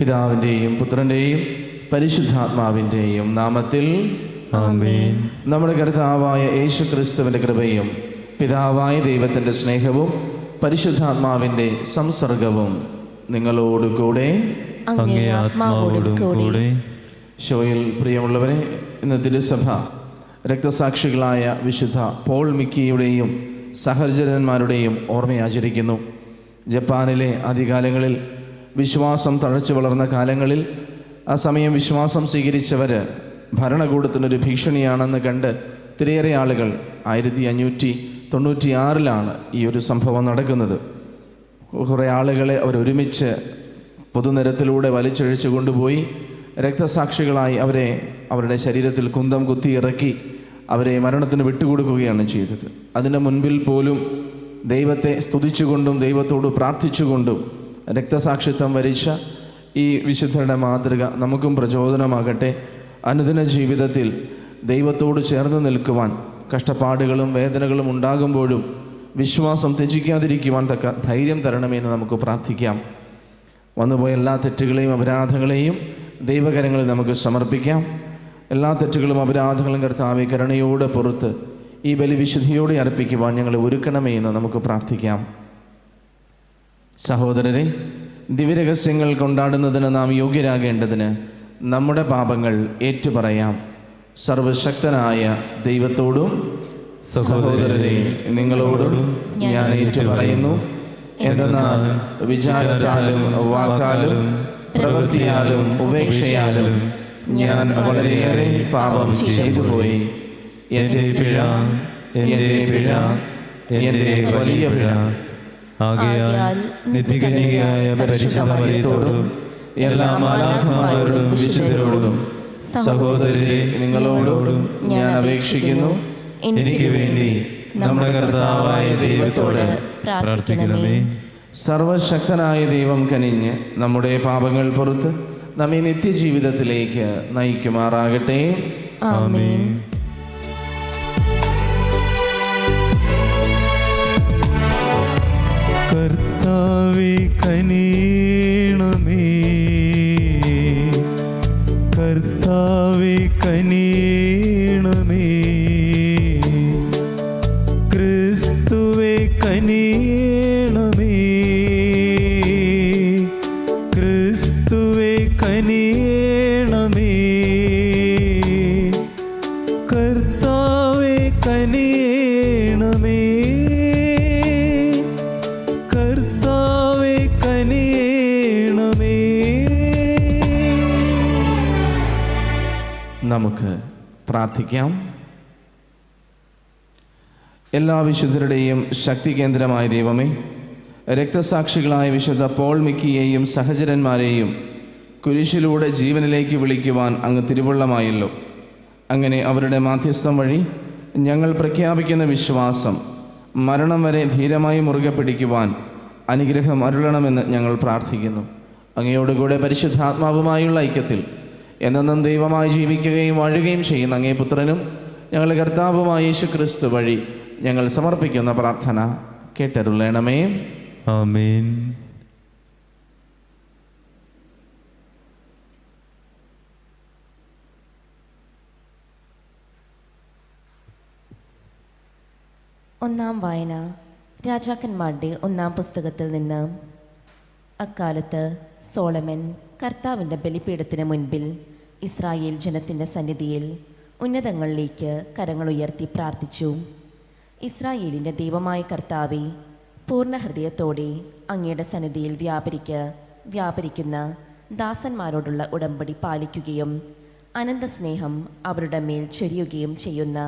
പിതാവിൻ്റെയും പുത്രൻ്റെയും പരിശുദ്ധാത്മാവിൻ്റെയും നാമത്തിൽ ആമേൻ. നമ്മുടെ കർത്താവായ യേശു ക്രിസ്തുവിൻ്റെ കൃപയും പിതാവായ ദൈവത്തിൻ്റെ സ്നേഹവും പരിശുദ്ധാത്മാവിൻ്റെ സംസർഗവും നിങ്ങളോടുകൂടെ അങ്ങേ ആത്മാവോടും കൂടെ. ഷോയിൽ പ്രിയമുള്ളവരെ, ഇന്ന് തിരുസഭ രക്തസാക്ഷികളായ വിശുദ്ധ പോൾ മിക്കിയുടെയും സഹചരന്മാരുടെയും ഓർമ്മയാചരിക്കുന്നു. ജപ്പാനിലെ ആദ്യകാലങ്ങളിൽ വിശ്വാസം തഴച്ചു വളർന്ന കാലങ്ങളിൽ ആ സമയം വിശ്വാസം സ്വീകരിച്ചവർ ഭരണകൂടത്തിനൊരു ഭീഷണിയാണെന്ന് കണ്ട് ഒത്തിരിയേറെ ആളുകൾ 1596 ഈ ഒരു സംഭവം നടക്കുന്നത്. കുറേ ആളുകളെ അവരൊരുമിച്ച് പൊതുനിരത്തിലൂടെ വലിച്ചഴിച്ചു കൊണ്ടുപോയി രക്തസാക്ഷികളായി അവരെ അവരുടെ ശരീരത്തിൽ കുന്തം കുത്തി ഇറക്കി അവരെ മരണത്തിന് വിട്ടുകൊടുക്കുകയാണ് ചെയ്തത്. അതിന് മുൻപിൽ പോലും ദൈവത്തെ സ്തുതിച്ചുകൊണ്ടും ദൈവത്തോട് പ്രാർത്ഥിച്ചുകൊണ്ടും രക്തസാക്ഷിത്വം വരിച്ച ഈ വിശുദ്ധരുടെ മാതൃക നമുക്കും പ്രചോദനമാകട്ടെ. അനുദിന ജീവിതത്തിൽ ദൈവത്തോട് ചേർന്ന് നിൽക്കുവാൻ കഷ്ടപ്പാടുകളും വേദനകളും ഉണ്ടാകുമ്പോഴും വിശ്വാസം ത്യജിക്കാതിരിക്കുവാൻ തക്ക ധൈര്യം തരണമെന്ന് നമുക്ക് പ്രാർത്ഥിക്കാം. വന്നുപോയ എല്ലാ തെറ്റുകളെയും അപരാധങ്ങളെയും ദൈവകരങ്ങളിൽ നമുക്ക് സമർപ്പിക്കാം. എല്ലാ തെറ്റുകളും അപരാധങ്ങളും കർത്താവേ കരുണയോടെ പുറത്ത് ഈ ബലി വിശുദ്ധിയോടെ അർപ്പിക്കുവാൻ ഞങ്ങളെ ഒരുക്കണമേ എന്ന് നമുക്ക് പ്രാർത്ഥിക്കാം. സഹോദരരെ, ദിവ്യരഹസ്യങ്ങൾ കൊണ്ടാടുന്നതിന് നാം യോഗ്യരാകേണ്ടതിന് നമ്മുടെ പാപങ്ങൾ ഏറ്റുപറയാം. സർവശക്തനായ ദൈവത്തോടും സഹോദരരെ നിങ്ങളോടും ഞാൻ ഏറ്റുപറയുന്നു. എന്തെന്നാൽ വിചാരത്താലും വാക്കാലും പ്രവൃത്തിയാലും ഉപേക്ഷയാലും ഞാൻ വളരെയേറെ പാപം ചെയ്തു പോയി. എൻ്റെ പിഴ, എൻ്റെ പിഴ, എൻ്റെ വലിയ പിഴ. ആകയാൽ നിത്യകന്യകയായ പരിശുദ്ധ മറിയത്തോടും എല്ലാ മാലാഖമാരോടും വിശുദ്ധരോടും സഹോദരരെ നിങ്ങളോടും ഞാൻ അപേക്ഷിക്കുന്നു, എനിക്ക് വേണ്ടി നമ്മുടെ കർത്താവായ ദൈവത്തോട് പ്രാർത്ഥിക്കണമേ. സർവശക്തനായ ദൈവം കനിഞ്ഞ് നമ്മുടെ പാപങ്ങൾ പുറത്ത് നമ്മെ നിത്യജീവിതത്തിലേക്ക് നയിക്കുമാറാകട്ടെ. ആമേൻ. കർത്താവേ കനിയണമേ, കർത്താവേ കനിയണമേ, ക്രിസ്തുവേ കനിയണമേ, ക്രിസ്തുവേ കനിയണമേ, കർത്താവേ കനിയണമേ, കർത്താവേ കനിയണമേ. നമുക്ക് പ്രാർത്ഥിക്കാം. എല്ലാ വിശുദ്ധരുടെയും ശക്തി കേന്ദ്രമായ ദൈവമേ, രക്തസാക്ഷികളായ വിശുദ്ധ പോൾ മിക്കിയെയും സഹചരന്മാരെയും കുരിശിലൂടെ ജീവനിലേക്ക് വിളിക്കുവാൻ അങ്ങ് തിരുവുള്ളമായല്ലോ. അങ്ങനെ അവരുടെ മാധ്യസ്ഥം വഴി ഞങ്ങൾ പ്രഖ്യാപിക്കുന്ന വിശ്വാസം മരണം വരെ ധീരമായി മുറുകെ പിടിക്കുവാൻ അനുഗ്രഹം അരുളണമെന്ന് ഞങ്ങൾ പ്രാർത്ഥിക്കുന്നു. അങ്ങയോടുകൂടെ പരിശുദ്ധാത്മാവുമായുള്ള ഐക്യത്തിൽ എന്നെന്നും ദൈവമായി ജീവിക്കുകയും വാഴുകയും ചെയ്യുന്ന അങ്ങേ പുത്രനും ഞങ്ങളുടെ കർത്താവുമായ യേശു ക്രിസ്തു വഴി ഞങ്ങൾ സമർപ്പിക്കുന്ന പ്രാർത്ഥന കേട്ടരുളണമേ. ആമേൻ. ഒന്നാം വായന രാജാക്കന്മാരുടെ 1-ാം പുസ്തകത്തിൽ നിന്ന്. അക്കാലത്ത് സോളമൻ കർത്താവിൻ്റെ ബലിപീഠത്തിന് മുൻപിൽ ഇസ്രായേൽ ജനത്തിൻ്റെ സന്നിധിയിൽ ഉന്നതങ്ങളിലേക്ക് കരങ്ങളുയർത്തി പ്രാർത്ഥിച്ചു. ഇസ്രായേലിൻ്റെ ദൈവമായ കർത്താവേ, പൂർണ്ണ ഹൃദയത്തോടെ അങ്ങയുടെ സന്നിധിയിൽ വ്യാപരിക്കുന്ന ദാസന്മാരോടുള്ള ഉടമ്പടി പാലിക്കുകയും അനന്തസ്നേഹം അവരുടെ മേൽ ചൊരിയുകയും ചെയ്യുന്ന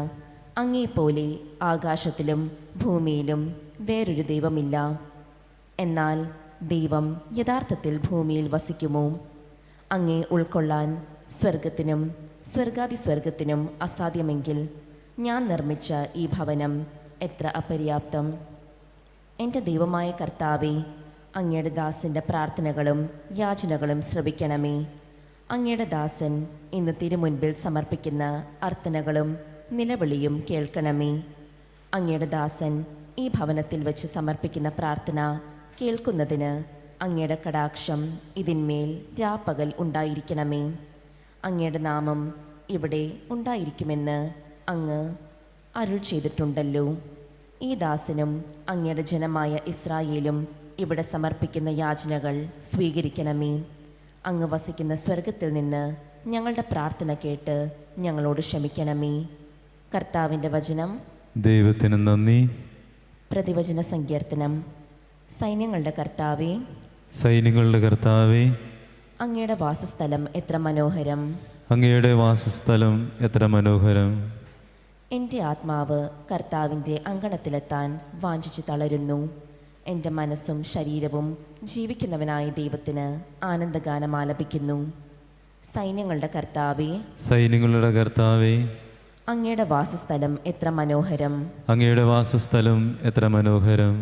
അങ്ങേപ്പോലെ ആകാശത്തിലും ഭൂമിയിലും വേറൊരു ദൈവമില്ല. എന്നാൽ ദൈവം യഥാർത്ഥത്തിൽ ഭൂമിയിൽ വസിക്കുമോ? അങ്ങേ ഉൾക്കൊള്ളാൻ സ്വർഗത്തിനും സ്വർഗാതിസ്വർഗത്തിനും അസാധ്യമെങ്കിൽ ഞാൻ നിർമ്മിച്ച ഈ ഭവനം എത്ര അപര്യാപ്തം. എൻ്റെ ദൈവമായ കർത്താവേ, അങ്ങയുടെ ദാസൻ്റെ പ്രാർത്ഥനകളും യാചനകളും ശ്രവിക്കണമേ. അങ്ങയുടെ ദാസൻ ഇന്ന് തിരുമുൻപിൽ സമർപ്പിക്കുന്ന അർത്ഥനകളും നിലവിളിയും കേൾക്കണമേ. അങ്ങയുടെ ദാസൻ ഈ ഭവനത്തിൽ വെച്ച് സമർപ്പിക്കുന്ന പ്രാർത്ഥന കേൾക്കുന്നതിന് അങ്ങയുടെ കടാക്ഷം ഇതിന്മേൽ രാപ്പകൽ ഉണ്ടായിരിക്കണമേ. അങ്ങയുടെ നാമം ഇവിടെ ഉണ്ടായിരിക്കുമെന്ന് അങ്ങ് അരുൾ ചെയ്തിട്ടുണ്ടല്ലോ. ഈ ദാസനും അങ്ങയുടെ ജനമായ ഇസ്രായേലും ഇവിടെ സമർപ്പിക്കുന്ന യാചനകൾ സ്വീകരിക്കണമേ. അങ്ങ് വസിക്കുന്ന സ്വർഗത്തിൽ നിന്ന് ഞങ്ങളുടെ പ്രാർത്ഥന കേട്ട് ഞങ്ങളോട് ക്ഷമിക്കണമേ. കർത്താവിൻ്റെ വചനം. ദൈവത്തിന് നന്ദി. പ്രതിവചന സങ്കീർത്തനം. സൈന്യങ്ങളുടെ കർത്താവേ, സൈന്യങ്ങളുടെ കർത്താവേ, അങ്ങയുടെ വാസസ്ഥലം എത്ര മനോഹരം! അങ്ങയുടെ വാസസ്ഥലം എത്ര മനോഹരം! എൻ്റെ ആത്മാവ് കർത്താവിൻ്റെ അങ്കണത്തിലെത്താൻ വാഞ്ചിച്ച് തളരുന്നു. എൻ്റെ മനസ്സും ശരീരവും ജീവിക്കുന്നവനായ ദൈവത്തിന് ആനന്ദഗാനം ആലപിക്കുന്നു. സൈന്യങ്ങളുടെ കർത്താവേ, സൈന്യങ്ങളുടെ കർത്താവേ, അങ്ങയുടെ വാസസ്ഥലം എത്ര മനോഹരം! അങ്ങയുടെ വാസസ്ഥലം എത്ര മനോഹരം!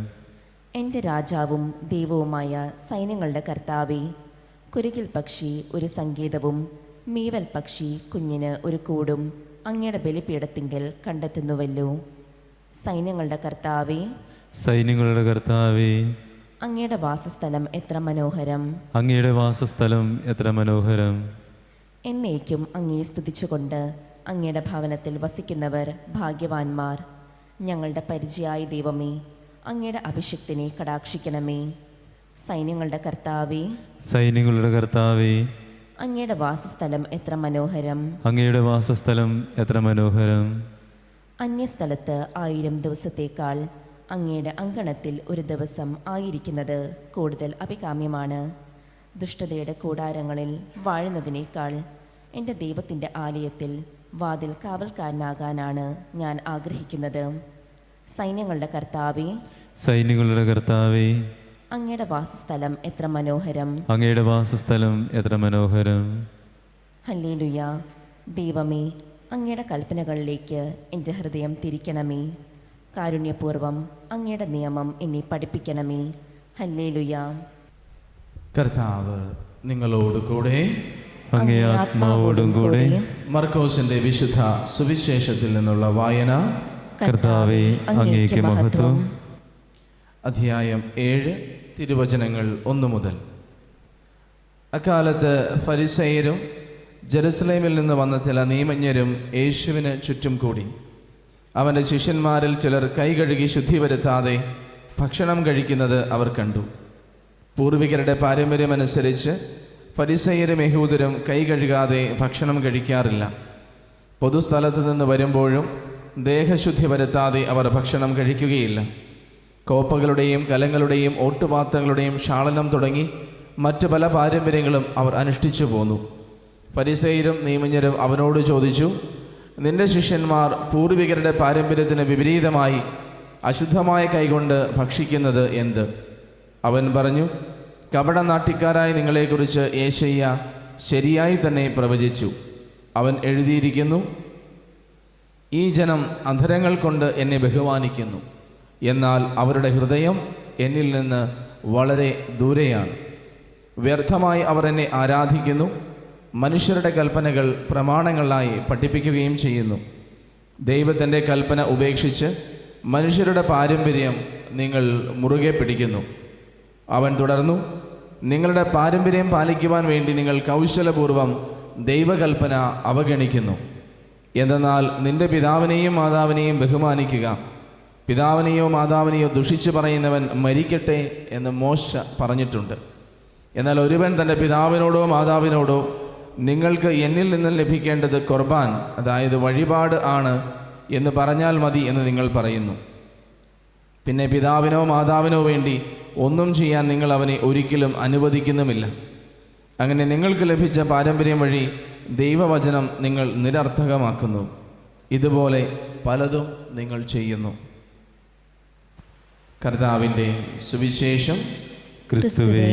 എൻ്റെ രാജാവും ദൈവവുമായ സൈന്യങ്ങളുടെ കർത്താവേ, കുരുകിൽ പക്ഷി ഒരു സങ്കേതവും മീവൽ പക്ഷി കുഞ്ഞിന് ഒരു കൂടും അങ്ങയുടെ ബലിപീഠത്തിങ്കൽ കണ്ടെത്തുന്നുവല്ലോ. സൈന്യങ്ങളുടെ കർത്താവേ, സൈന്യങ്ങളുടെ കർത്താവേ, അങ്ങയുടെ വാസസ്ഥലം എത്ര മനോഹരം! അങ്ങയുടെ വാസസ്ഥലം എത്ര മനോഹരം! എന്നേക്കും അങ്ങയെ സ്തുതിച്ചുകൊണ്ട് അങ്ങയുടെ ഭവനത്തിൽ വസിക്കുന്നവർ ഭാഗ്യവാന്മാർ. ഞങ്ങളുടെ പരിചയായ ദൈവമേ, അങ്ങയുടെ അഭിഷിക്തനെ കടാക്ഷിക്കണമേ. സൈന്യങ്ങളുടെ കർത്താവേ, സൈന്യങ്ങളുടെ കർത്താവേ, അങ്ങയുടെ വാസസ്ഥലം എത്ര മനോഹരം! അങ്ങയുടെ വാസസ്ഥലം എത്ര മനോഹരം! അന്യസ്ഥലത്ത് 1000 ദിവസത്തേക്കാൾ അങ്ങയുടെ അങ്കണത്തിൽ ഒരു ദിവസം ആയിരിക്കുന്നത് കൂടുതൽ അഭികാമ്യമാണ്. ദുഷ്ടതയുടെ കൂടാരങ്ങളിൽ വാഴുന്നതിനേക്കാൾ എൻ്റെ ദൈവത്തിൻ്റെ ആലയത്തിൽ വാതിൽ കാവൽക്കാരനാകാനാണ് ഞാൻ ആഗ്രഹിക്കുന്നത്. സൈന്യങ്ങളുടെ കർത്താവേ, സൈന്യങ്ങളുടെ കർത്താവേ, അങ്ങയുടെ വാസസ്ഥലം എത്ര മനോഹരം! അങ്ങയുടെ വാസസ്ഥലം എത്ര മനോഹരം! ഹല്ലേലൂയ. ദൈവമേ, അങ്ങയുടെ കൽപ്പനകളിലേക്ക് എൻ്റെ ഹൃദയം തിരിക്കണമേ. കാരുണ്യപൂർവം അങ്ങയുടെ നിയമം എന്നെ പഠിപ്പിക്കണമേ. ഹല്ലേലൂയ. കർത്താവ് നിങ്ങളോട് കൂടെ. അങ്ങേ ആത്മാവോടും കൂടെ. മർക്കോസിന്റെ വിശുദ്ധ സുവിശേഷത്തിൽ നിന്നുള്ള വായന. കർത്താവേ, അങ്ങേക്ക് മഹത്വം. അധ്യായം 7, തിരുവചനങ്ങൾ 1 മുതൽ. അക്കാലത്ത് ഫരിസയരും ജെറുസലേമിൽ നിന്ന് വന്ന ചില നിയമജ്ഞരും യേശുവിന് ചുറ്റും കൂടി. അവൻ്റെ ശിഷ്യന്മാരിൽ ചിലർ കൈ കഴുകി ശുദ്ധി വരുത്താതെ ഭക്ഷണം കഴിക്കുന്നത് അവർ കണ്ടു. പൂർവികരുടെ പാരമ്പര്യമനുസരിച്ച് ഫരിസയരും യഹൂദരും കൈ കഴുകാതെ ഭക്ഷണം കഴിക്കാറില്ല. പൊതുസ്ഥലത്ത് നിന്ന് വരുമ്പോഴും ദേഹശുദ്ധി വരുത്താതെ അവർ ഭക്ഷണം കഴിക്കുകയില്ല. കോപ്പകളുടെയും കലങ്ങളുടെയും ഓട്ടുപാത്രങ്ങളുടെയും ക്ഷാളനം തുടങ്ങി മറ്റു പല പാരമ്പര്യങ്ങളും അവർ അനുഷ്ഠിച്ചു പോന്നു. ഫരിസയരും നിയമജ്ഞരും അവനോട് ചോദിച്ചു, നിന്റെ ശിഷ്യന്മാർ പൂർവികരുടെ പാരമ്പര്യത്തിന് വിപരീതമായി അശുദ്ധമായ കൈകൊണ്ട് ഭക്ഷിക്കുന്നത് എന്ത്? അവൻ പറഞ്ഞു, കപടനാട്യക്കാരായ നിങ്ങളെക്കുറിച്ച് യേശയ്യ ശരിയായി തന്നെ പ്രവചിച്ചു. അവൻ എഴുതിയിരിക്കുന്നു, ഈ ജനം അധരങ്ങൾ കൊണ്ട് എന്നെ ബഹുമാനിക്കുന്നു, എന്നാൽ അവരുടെ ഹൃദയം എന്നിൽ നിന്ന് വളരെ ദൂരെയാണ്. വ്യർത്ഥമായി അവർ എന്നെ ആരാധിക്കുന്നു, മനുഷ്യരുടെ കൽപ്പനകൾ പ്രമാണങ്ങളായി പഠിപ്പിക്കുകയും ചെയ്യുന്നു. ദൈവത്തിൻ്റെ കൽപ്പന ഉപേക്ഷിച്ച് മനുഷ്യരുടെ പാരമ്പര്യം നിങ്ങൾ മുറുകെ പിടിക്കുന്നു. അവൻ തുടർന്നു, നിങ്ങളുടെ പാരമ്പര്യം പാലിക്കുവാൻ വേണ്ടി നിങ്ങൾ കൗശലപൂർവം ദൈവകൽപ്പന അവഗണിക്കുന്നു. എന്തെന്നാൽ നിന്റെ പിതാവിനെയും മാതാവിനെയും ബഹുമാനിക്കുക, പിതാവിനെയോ മാതാവിനെയോ ദുഷിച്ചു പറയുന്നവൻ മരിക്കട്ടെ എന്ന് മോശ പറഞ്ഞിട്ടുണ്ട്. എന്നാൽ ഒരുവൻ തൻ്റെ പിതാവിനോടോ മാതാവിനോടോ നിങ്ങൾക്ക് എന്നിൽ നിന്നും ലഭിക്കേണ്ടത് ഖുർബാൻ, അതായത് വഴിപാട് ആണ് എന്ന് പറഞ്ഞാൽ മതി എന്ന് നിങ്ങൾ പറയുന്നു. പിന്നെ പിതാവിനോ മാതാവിനോ വേണ്ടി ഒന്നും ചെയ്യാൻ നിങ്ങൾ അവനെ ഒരിക്കലും അനുവദിക്കുന്നുമില്ല. അങ്ങനെ നിങ്ങൾക്ക് ലഭിച്ച പാരമ്പര്യം വഴി ദൈവവചനം നിങ്ങൾ നിരർത്ഥകമാക്കുന്നു. ഇതുപോലെ പലതും നിങ്ങൾ ചെയ്യുന്നു. കർത്താവിൻ്റെ സുവിശേഷം. ക്രിസ്തുവേ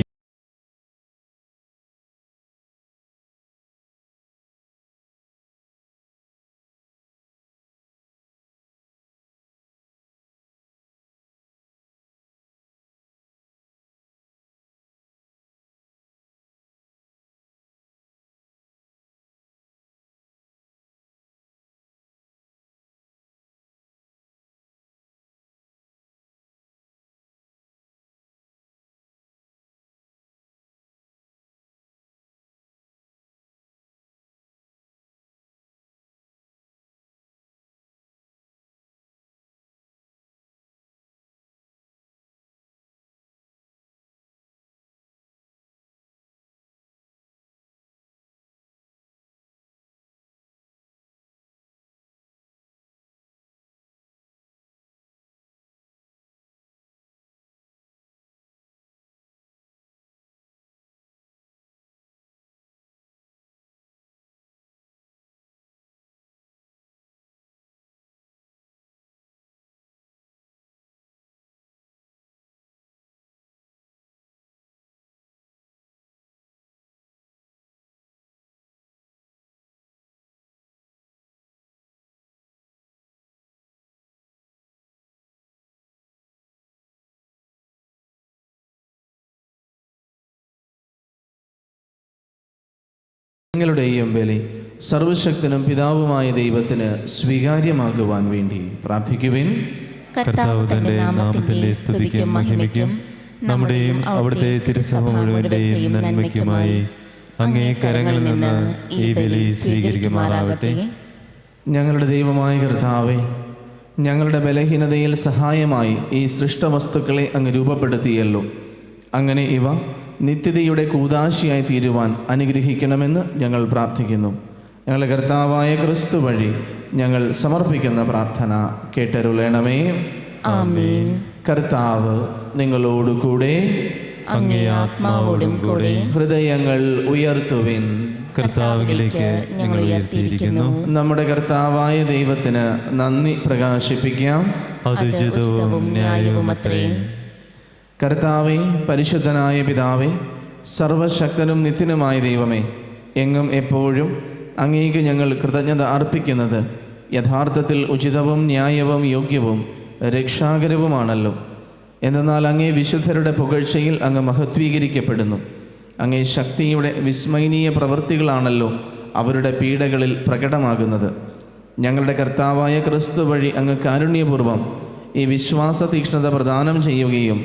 നിങ്ങളുടെയും ബലി സർവശക്തനും പിതാവുമായ ദൈവത്തിന് സ്വീകാര്യമാകുവാൻ വേണ്ടി പ്രാർത്ഥിക്കുവിൻ. കർത്താവ് തന്റെ നാമത്തിന്റെ സ്തുതിക്കും മഹിമയ്ക്കും നമ്മുടെയും അവിടുത്തെ തിരുസഭ മുഴുവന്റെയും നന്മയ്ക്കുമായി അങ്ങേ കരങ്ങളിൽ നിന്ന് ഈ ബലി സ്വീകരിക്കുമാറാവട്ടെ. ഞങ്ങളുടെ ദൈവമായ കർത്താവേ, ഞങ്ങളുടെ ബലഹീനതയിൽ സഹായമായി ഈ സൃഷ്ടവസ്തുക്കളെ അങ്ങ് രൂപപ്പെടുത്തിയല്ലോ. അങ്ങനെ ഇവ നിത്യതയുടെ കൂദാശിയായി തീരുവാൻ അനുഗ്രഹിക്കണമെന്ന് ഞങ്ങൾ പ്രാർത്ഥിക്കുന്നു. ഞങ്ങളുടെ കർത്താവായ ക്രിസ്തു വഴി ഞങ്ങൾ സമർപ്പിക്കുന്ന പ്രാർത്ഥന കേട്ടരുളണമേ. ആമേൻ. കർത്താവ് നിങ്ങളോടുകൂടെ, അങ്ങേ ആത്മാവോടും കൂടെ. ഹൃദയങ്ങൾ ഉയർത്തുവിൻ. കർത്താവിലേക്ക് ഞങ്ങൾ ഉയർത്തിയിരിക്കുന്നു. നമ്മുടെ കർത്താവായ ദൈവത്തിന് നന്ദി പ്രകാശിപ്പിക്കാം. അത് ഉചിതവും ന്യായവുമത്രേ. കർത്താവേ, പരിശുദ്ധനായ പിതാവേ, സർവശക്തനും നിത്യനുമായ ദൈവമേ, എങ്ങും എപ്പോഴും അങ്ങേക്ക് ഞങ്ങൾ കൃതജ്ഞത അർപ്പിക്കുന്നത് യഥാർത്ഥത്തിൽ ഉചിതവും ന്യായവും യോഗ്യവും രക്ഷാകരവുമാണല്ലോ. എന്നാൽ അങ്ങേ വിശുദ്ധരുടെ പുകഴ്ചയിൽ അങ്ങ് മഹത്വീകരിക്കപ്പെടുന്നു. അങ്ങേ ശക്തിയുടെ വിസ്മയനീയ പ്രവൃത്തികളാണല്ലോ അവരുടെ പീഡകളിൽ പ്രകടമാകുന്നത്. ഞങ്ങളുടെ കർത്താവായ ക്രിസ്തു വഴി അങ്ങ് കാരുണ്യപൂർവ്വം ഈ വിശ്വാസ തീക്ഷ്ണത പ്രദാനം ചെയ്യുകയും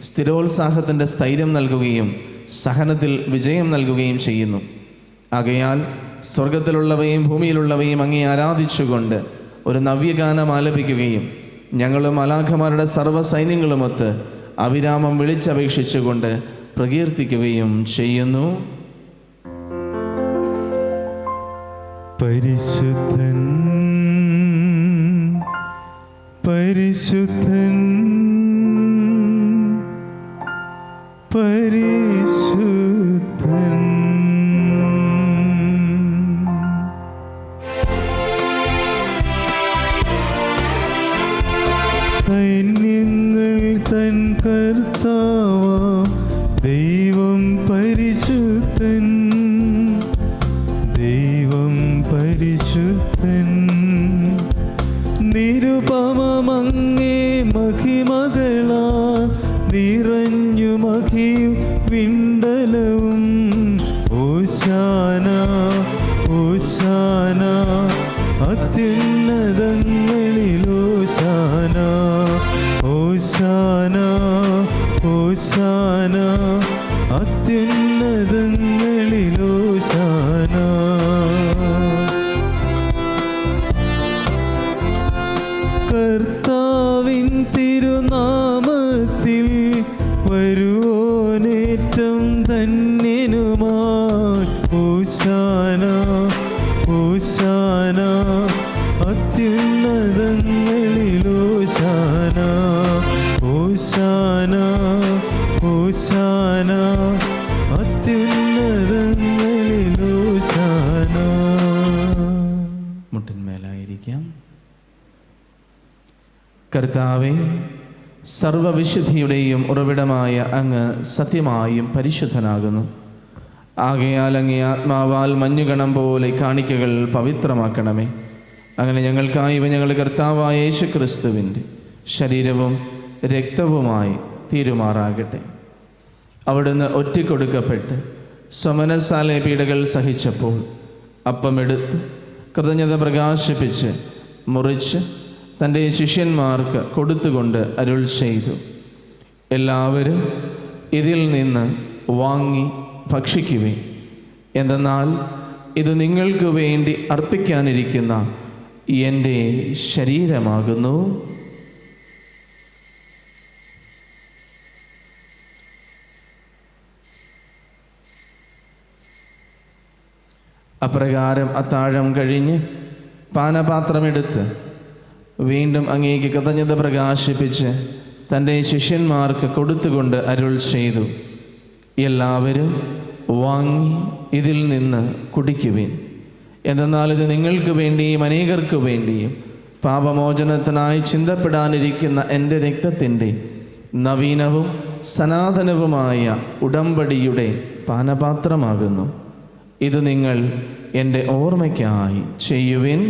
സ്ഥിരോത്സാഹത്തിൻ്റെ സ്ഥൈര്യം നൽകുകയും സഹനത്തിൽ വിജയം നൽകുകയും ചെയ്യുന്നു. ആകയാൽ സ്വർഗത്തിലുള്ളവയും ഭൂമിയിലുള്ളവയും അങ്ങേ ആരാധിച്ചുകൊണ്ട് ഒരു നവ്യഗാനം ആലപിക്കുകയും ഞങ്ങളും മാലാഖമാരുടെ സർവ്വസൈന്യങ്ങളുമൊത്ത് അവിരാമം വിളിച്ചപേക്ഷിച്ചുകൊണ്ട് പ്രകീർത്തിക്കുകയും ചെയ്യുന്നു. പരിശുദ്ധൻ പരിശുദ്ധൻ പരിശുദ്ധൻ. സൈന്യങ്ങൾ തൻ കർത്താവാം ദൈവം പരിശുദ്ധൻ, ദൈവം പരിശുദ്ധൻ. നിരുപമമങ്ങേ മഹിമകളാൽ നിറഞ്ഞു മഹിയും വിണ്ടലവും. ഓശാന ഓശാന അത്യുന്നതങ്ങളിൽ ഓശാന, ഓശാന ഓശാന അത്യുന്നതങ്ങളിൽ ഓശാന. കർത്താവിൻ തിരുനാമത്തിൽ വരുവോനേറ്റം ധന്യനുമായി. ഓശാന ഓശാന അത്യുന്നതങ്ങളിൽ ഓശാന, ഓശാന ഓശാന അത്യുന്നതങ്ങളിൽ ഓശാന. മുട്ടിന്മേലായിരിക്കാം. കർത്താവേ, സർവവിശുദ്ധിയുടെയും ഉറവിടമായ അങ്ങ് സത്യമായും പരിശുദ്ധനാകുന്നു. ആകയാൽ അങ്ങേ ആത്മാവാൽ മഞ്ഞുകണം പോലെ കാണിക്കകൾ പവിത്രമാക്കണമേ. അങ്ങനെ ഞങ്ങൾക്കായി ഇവ ഞങ്ങളുടെ കർത്താവായ യേശുക്രിസ്തുവിൻ്റെ ശരീരവും രക്തവുമായി തീരുമാറാകട്ടെ. അവിടുന്ന് ഒറ്റിക്കൊടുക്കപ്പെട്ട് സ്വമനസാലെ പീഡകൾ സഹിച്ചപ്പോൾ അപ്പമെടുത്ത് കൃതജ്ഞത പ്രകാശിപ്പിച്ച് മുറിച്ച് തൻ്റെ ശിഷ്യന്മാർക്ക് കൊടുത്തുകൊണ്ട് അരുൾ ചെയ്തു, എല്ലാവരും ഇതിൽ നിന്ന് വാങ്ങി ഭക്ഷിക്കുവിൻ. എന്തെന്നാൽ ഇത് നിങ്ങൾക്ക് വേണ്ടി അർപ്പിക്കാനിരിക്കുന്ന എൻ്റെ ശരീരമാകുന്നു. അപ്രകാരം അത്താഴം കഴിഞ്ഞ് പാനപാത്രമെടുത്ത് വീണ്ടും അങ്ങേക്ക് കൃതജ്ഞത പ്രകാശിപ്പിച്ച് തൻ്റെ ശിഷ്യന്മാർക്ക് കൊടുത്തുകൊണ്ട് അരുൾ ചെയ്തു, എല്ലാവരും വാങ്ങി ഇതിൽ നിന്ന് കുടിക്കുവിൻ. എന്തെന്നാൽ ഇത് നിങ്ങൾക്ക് വേണ്ടിയും അനേകർക്ക് വേണ്ടിയും പാപമോചനത്തിനായി ചിന്തപ്പെടാനിരിക്കുന്ന എൻ്റെ രക്തത്തിൻ്റെ നവീനവും സനാതനവുമായ ഉടമ്പടിയുടെ പാനപാത്രമാകുന്നു. ഇത് നിങ്ങൾ എൻ്റെ ഓർമ്മയ്ക്കായി ചെയ്യുവിൻ.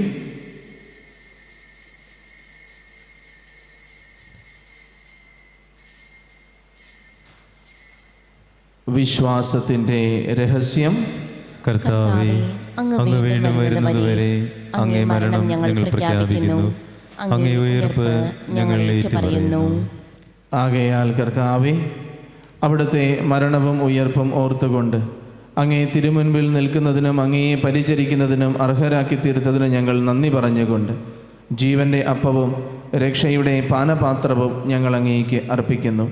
വിശ്വാസത്തിൻ്റെ രഹസ്യം. കർത്താവേ, അങ്ങ് വീണ്ടും വരുന്നതുവരെ അങ്ങേ മരണം ഞങ്ങൾ പ്രഖ്യാപിക്കുന്നു. അങ്ങേ ഉയർപ്പ് ഞങ്ങൾ ഏറ്റുപറയുന്നു. ആകയാൽ കർത്താവേ, അവിടുത്തെ മരണവും ഉയർപ്പും ഓർത്തുകൊണ്ട് അങ്ങേ തിരുമുൻപിൽ നിൽക്കുന്നതിനും അങ്ങയെ പരിചരിക്കുന്നതിനും അർഹരാക്കി തീർത്തതിനും ഞങ്ങൾ നന്ദി പറഞ്ഞുകൊണ്ട് ജീവൻ്റെ അപ്പവും രക്ഷയുടെ പാനപാത്രവും ഞങ്ങൾ അങ്ങേക്ക് അർപ്പിക്കുന്നു.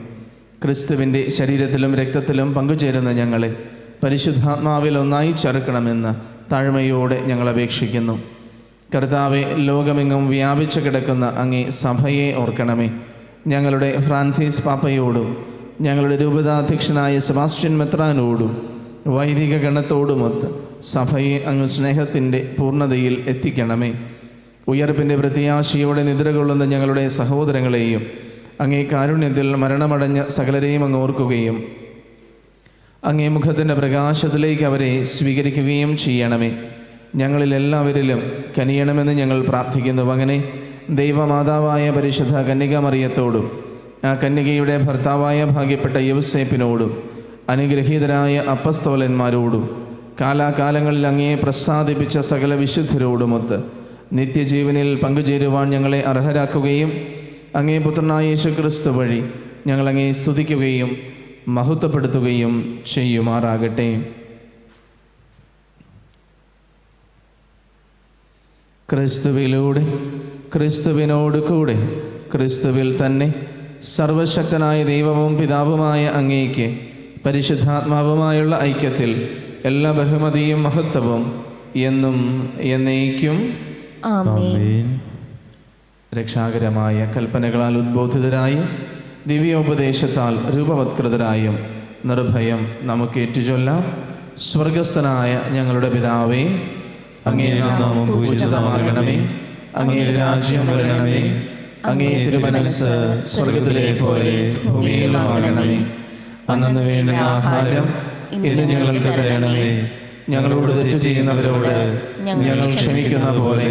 ക്രിസ്തുവിൻ്റെ ശരീരത്തിലും രക്തത്തിലും പങ്കുചേരുന്ന ഞങ്ങളെ പരിശുദ്ധാത്മാവിൽ ഒന്നായി ചേർക്കണമെന്ന് താഴ്മയോടെ ഞങ്ങൾ അപേക്ഷിക്കുന്നു. കർത്താവെ, ലോകമെങ്ങും വ്യാപിച്ചു കിടക്കുന്ന അങ്ങേ സഭയെ ഓർക്കണമേ. ഞങ്ങളുടെ ഫ്രാൻസിസ് പാപ്പയോടും ഞങ്ങളുടെ രൂപതാധ്യക്ഷനായ സെബാസ്റ്റ്യൻ മെത്രാനോടും വൈദിക ഗണത്തോടുമൊത്ത് സഭയെ അങ്ങ് സ്നേഹത്തിൻ്റെ പൂർണ്ണതയിൽ എത്തിക്കണമേ. ഉയർപ്പിൻ്റെ പ്രത്യാശയോടെ നിദ്രകൊള്ളുന്ന ഞങ്ങളുടെ സഹോദരങ്ങളെയും അങ്ങേ കാരുണ്യത്തിൽ മരണമടഞ്ഞ സകലരെയും അങ്ങ് ഓർക്കുകയും അങ്ങേ മുഖത്തിൻ്റെ പ്രകാശത്തിലേക്ക് അവരെ സ്വീകരിക്കുകയും ചെയ്യണമേ. ഞങ്ങളിലെല്ലാവരിലും കനിയണമെന്ന് ഞങ്ങൾ പ്രാർത്ഥിക്കുന്നു. അങ്ങനെ ദൈവമാതാവായ പരിശുദ്ധ കന്യകാമറിയത്തോടും ആ കന്യകയുടെ ഭർത്താവായ ഭാഗ്യപ്പെട്ട യൗസേപ്പിനോടും അനുഗ്രഹീതരായ അപ്പസ്തോലന്മാരോടും കാലാകാലങ്ങളിൽ അങ്ങയെ പ്രസാദിപ്പിച്ച സകല വിശുദ്ധരോടുമൊത്ത് നിത്യജീവനിൽ പങ്കുചേരുവാൻ ഞങ്ങളെ അർഹരാക്കുകയും അങ്ങേ പുത്രനായ യേശുക്രിസ്തു വഴി ഞങ്ങൾ അങ്ങയെ സ്തുതിക്കുകയും മഹത്വപ്പെടുത്തുകയും ചെയ്യുമാറാകട്ടെ. ക്രിസ്തുവിലൂടെ, ക്രിസ്തുവിനോട് കൂടെ, ക്രിസ്തുവിൽ തന്നെ സർവശക്തനായ ദൈവവും പിതാവുമായ അങ്ങേക്ക് പരിശുദ്ധാത്മാവുമായുള്ള ഐക്യത്തിൽ എല്ലാ ബഹുമതിയും മഹത്വവും എന്നും എന്നേക്കും ആമേൻ. രക്ഷാകരമായ കൽപ്പനകളാൽ ഉദ്ബോധിതരായും ദിവ്യോപദേശത്താൽ രൂപവത്കൃതരായും നിർഭയം നമുക്ക് ഏറ്റുചൊല്ലാം. സ്വർഗസ്ഥനായ ഞങ്ങളുടെ പിതാവേ, അങ്ങേ നാമം പൂജിതമാകണമേ. അങ്ങേ രാജ്യം വരണമേ. അങ്ങേ തിരുമനസ്സ് സ്വർഗത്തിലെ പോലെ ഭൂമിയിലുമാകണമേ. അന്നു വേണ്ടുന്ന ആഹാരം ഇന്ന് ഞങ്ങൾക്ക് തരണമേ. ഞങ്ങളോട് തെറ്റ് ചെയ്യുന്നവരോട് ഞങ്ങൾ ക്ഷമിക്കുന്ന പോലെ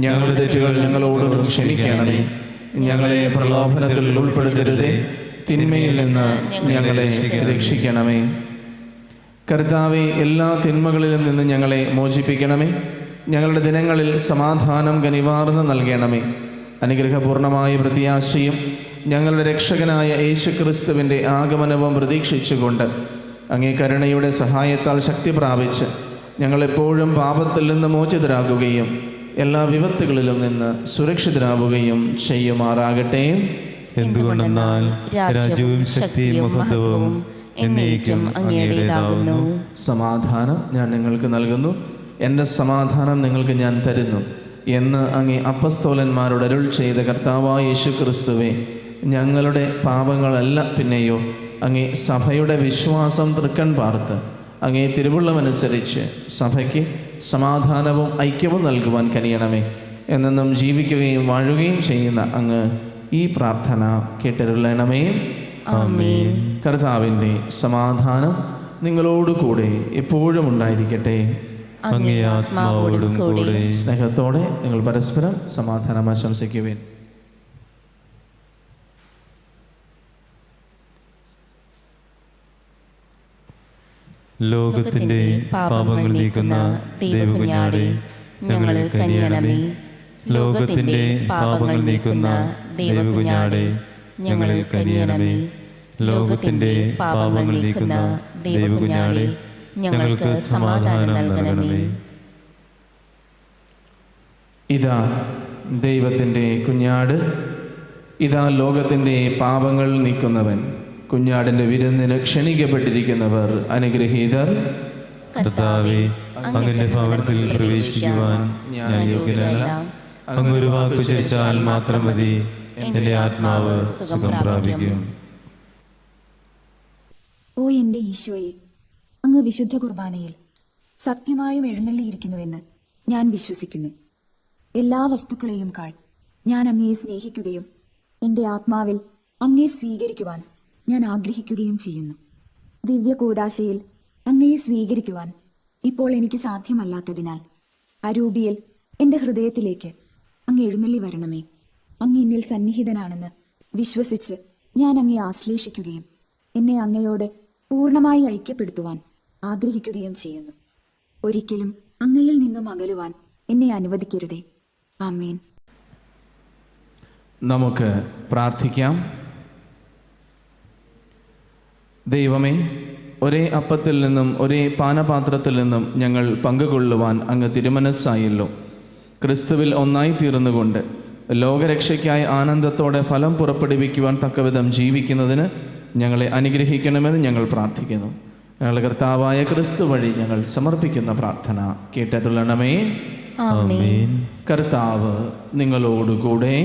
ഞങ്ങളുടെ തെറ്റുകൾ ഞങ്ങളോടും ക്ഷമിക്കണമേ. ഞങ്ങളെ പ്രലോഭനത്തിൽ ഉൾപ്പെടുത്തരുതേ, തിന്മയിൽ നിന്ന് ഞങ്ങളെ രക്ഷിക്കണമേ. കർത്താവേ, എല്ലാ തിന്മകളിലും നിന്ന് ഞങ്ങളെ മോചിപ്പിക്കണമേ. ഞങ്ങളുടെ ദിനങ്ങളിൽ സമാധാനം കനിവാർന്ന് നൽകണമേ. അനുഗ്രഹപൂർണമായ പ്രത്യാശയും ഞങ്ങളുടെ രക്ഷകനായ യേശുക്രിസ്തുവിൻ്റെ ആഗമനവും പ്രതീക്ഷിച്ചുകൊണ്ട് അങ്ങേ കരുണയുടെ സഹായത്താൽ ശക്തി പ്രാപിച്ച് ഞങ്ങളെപ്പോഴും പാപത്തിൽ നിന്ന് മോചിതരാകുകയും എല്ലാ വിപത്തുകളിലും നിന്ന് സുരക്ഷിതരാവുകയും ചെയ്യുമാറാകട്ടെ. എന്തുകൊണ്ടെന്നാൽ രാജ്യവും ശക്തിയും മഹത്വവും എന്നേക്കും അങ്ങയുടേതാകുന്നു. സമാധാനം ഞാൻ നിങ്ങൾക്ക് നൽകുന്നു, എൻ്റെ സമാധാനം നിങ്ങൾക്ക് ഞാൻ തരുന്നു എന്ന് അങ്ങേ അപ്പസ്തോലന്മാരോട് അരുൾ ചെയ്ത കർത്താവായ യേശുക്രിസ്തുവേ, ഞങ്ങളുടെ പാപങ്ങളല്ല പിന്നെയോ അങ്ങേ സഭയുടെ വിശ്വാസം തൃക്കൺ പാർത്ത് അങ്ങേ തിരുവുള്ളമനുസരിച്ച് സഭയ്ക്ക് സമാധാനവും ഐക്യവും നൽകുവാൻ കനിയണമേ. എന്നെന്നും ജീവിക്കുകയും വാഴുകയും ചെയ്യുന്ന അങ്ങ് ഈ പ്രാർത്ഥന കേട്ടരുളണമേ. ആമേൻ. കർത്താവിൻ്റെ സമാധാനം നിങ്ങളോടുകൂടെ എപ്പോഴും ഉണ്ടായിരിക്കട്ടെ. അങ്ങേ ആത്മാവോടും കൂടെ. സ്നേഹത്തോടെ നിങ്ങൾ പരസ്പരം സമാധാനം ആശംസിക്കുവേൻ. ലോകത്തിന്റെ പാപങ്ങൾ നീക്കുന്ന ദൈവകുഞ്ഞാടേ, ഞങ്ങളിൽ കനിയണമേ. ലോകത്തിന്റെ പാപങ്ങൾ നീക്കുന്ന ദൈവകുഞ്ഞാടേ, ഞങ്ങളിൽ കനിയണമേ. ലോകത്തിന്റെ പാപങ്ങൾ നീക്കുന്ന ദൈവകുഞ്ഞാടേ, ഞങ്ങൾക്ക് സമാധാനം നൽകണമേ. ഇതാ ദൈവത്തിൻ്റെ കുഞ്ഞാട്, ഇതാ ലോകത്തിൻ്റെ പാപങ്ങൾ നീക്കുന്നവൻ. കുഞ്ഞാടിൻ്റെ വിരുന്നിന് ക്ഷണിക്കപ്പെട്ടിരിക്കുന്നവർ അനുഗ്രഹീതർ. കർത്താവേ, അങ്ങന്റെ ഭവനത്തിൽ പ്രവേശിക്കുവാൻ ഞാൻ യോഗ്യനല്ല. അങ്ങ് ഒരു വാക്ക് ഉച്ചരിച്ചാൽ മാത്രം മതി, എൻ്റെ ആത്മാവ് സുഖം പ്രാപിക്കും. ഓ എൻ്റെ ഈശോയെ, അങ്ങ് വിശുദ്ധ കുർബാനയിൽ സത്യമായും എഴുന്നള്ളിയിരിക്കുന്നുവെന്ന് ഞാൻ വിശ്വസിക്കുന്നു. എല്ലാ വസ്തുക്കളെയും കാൾ ഞാൻ അങ്ങയെ സ്നേഹിക്കുകയും എൻ്റെ ആത്മാവിൽ അങ്ങയെ സ്വീകരിക്കുവാൻ ഞാൻ ആഗ്രഹിക്കുകയും ചെയ്യുന്നു. ദിവ്യ കൂദാശയിൽ അങ്ങയെ സ്വീകരിക്കുവാൻ ഇപ്പോൾ എനിക്ക് സാധ്യമല്ലാത്തതിനാൽ അരൂപിയിൽ എൻ്റെ ഹൃദയത്തിലേക്ക് അങ്ങ് എഴുന്നള്ളി വരണമേ. അങ്ങ് എന്നിൽ സന്നിഹിതനാണെന്ന് വിശ്വസിച്ച് ഞാൻ അങ്ങയെ ആശ്ലേഷിക്കുകയും എന്നെ അങ്ങയോട് പൂർണ്ണമായി ഐക്യപ്പെടുത്തുവാൻ ആഗ്രഹിക്കുകയും ചെയ്യുന്നു. ഒരിക്കലും അങ്ങയിൽ നിന്നും അകലുവാൻ എന്നെ അനുവദിക്കരുതേ. ആമേൻ. നമുക്ക് പ്രാർത്ഥിക്കാം. ദൈവമേ, ഒരേ അപ്പത്തിൽ നിന്നും ഒരേ പാനപാത്രത്തിൽ നിന്നും ഞങ്ങൾ പങ്കുകൊള്ളുവാൻ അങ്ങ് തിരുമനസ്സായല്ലോ. ക്രിസ്തുവിൽ ഒന്നായി തീർന്നുകൊണ്ട് ലോകരക്ഷയ്ക്കായി ആനന്ദത്തോടെ ഫലം പുറപ്പെടുവിക്കുവാൻ തക്കവിധം ജീവിക്കുന്നതിന് ഞങ്ങളെ അനുഗ്രഹിക്കണമെന്ന് ഞങ്ങൾ പ്രാർത്ഥിക്കുന്നു. ഞങ്ങളുടെ കർത്താവായ ക്രിസ്തു വഴി ഞങ്ങൾ സമർപ്പിക്കുന്ന പ്രാർത്ഥന കേട്ടരുളണമേ. ആമേൻ. കർത്താവ് നിങ്ങളോടുകൂടെ,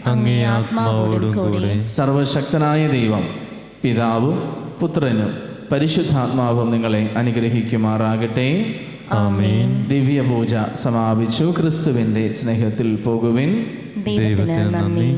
അങ്ങേ ആത്മാവോടും കൂടെ. സർവശക്തനായ ദൈവം പിതാവും പുത്രനും പരിശുദ്ധാത്മാവും നിങ്ങളെ അനുഗ്രഹിക്കുമാറാകട്ടെ. ആമേൻ. ദിവ്യപൂജ സമാപിച്ചു. ക്രിസ്തുവിൻ്റെ സ്നേഹത്തിൽ പോകുവിൻ. ദൈവത്തിന് നന്ദി.